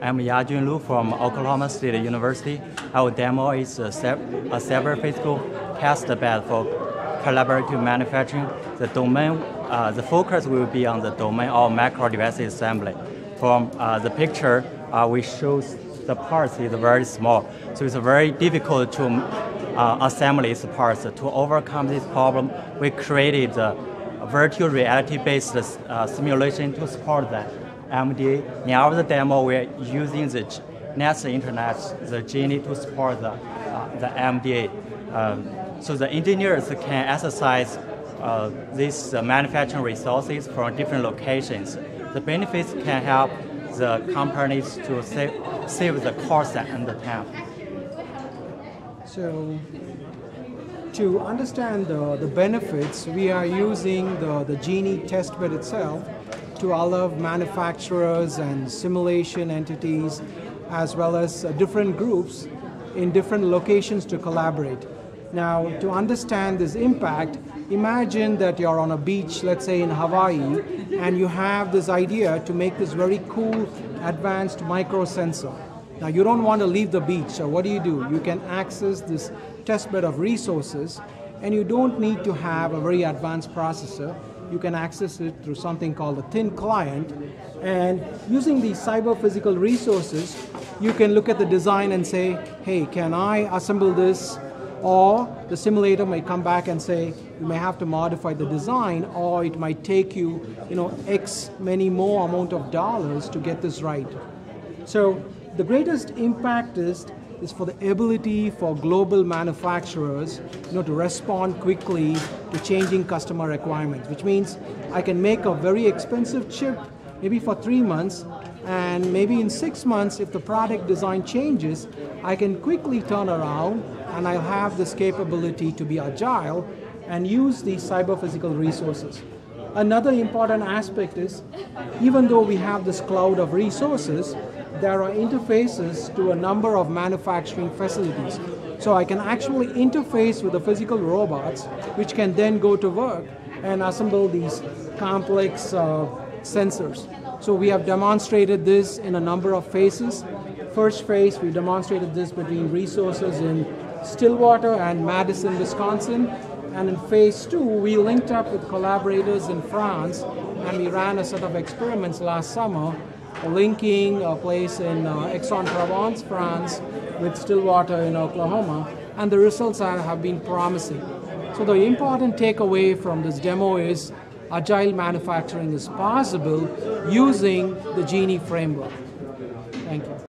I'm Yajun Lu from Oklahoma State University. Our demo is a cyber physical test bed for collaborative manufacturing. The domain, the focus will be on the domain of macro device assembly. From the picture, we show the parts is very small, so it's very difficult to assemble these parts. To overcome this problem, we created a virtual reality-based simulation to support that. MDA. In our demo, we're using the NAS Internet, the Genie, to support the MDA. So the engineers can exercise these manufacturing resources from different locations. The benefits can help the companies to save the cost and the time. So to understand the benefits, we are using the Genie testbed itself to allow manufacturers and simulation entities as well as different groups in different locations to collaborate. Now, to understand this impact, imagine that you're on a beach, let's say in Hawaii, and you have this idea to make this very cool, advanced micro sensor. Now, you don't want to leave the beach, so what do? You can access this testbed of resources, and you don't need to have a very advanced processor. You can access it through something called a thin client, and using these cyber physical resources, you can look at the design and say, hey, can I assemble this? Or the simulator may come back and say, you may have to modify the design, or it might take you, X many more amount of dollars to get this right. So the greatest impact is for the ability for global manufacturers to respond quickly to changing customer requirements, which means I can make a very expensive chip maybe for 3 months, and maybe in 6 months, if the product design changes, I can quickly turn around and I'll have this capability to be agile and use these cyber physical resources. Another important aspect is, even though we have this cloud of resources, there are interfaces to a number of manufacturing facilities. So I can actually interface with the physical robots, which can then go to work and assemble these complex sensors. So we have demonstrated this in a number of phases. First phase, we demonstrated this between resources in Stillwater and Madison, Wisconsin. And in phase 2, we linked up with collaborators in France, and we ran a set of experiments last summer, linking a place in Aix-en-Provence, France, with Stillwater in Oklahoma, and the results have been promising. So the important takeaway from this demo is agile manufacturing is possible using the Genie framework. Thank you.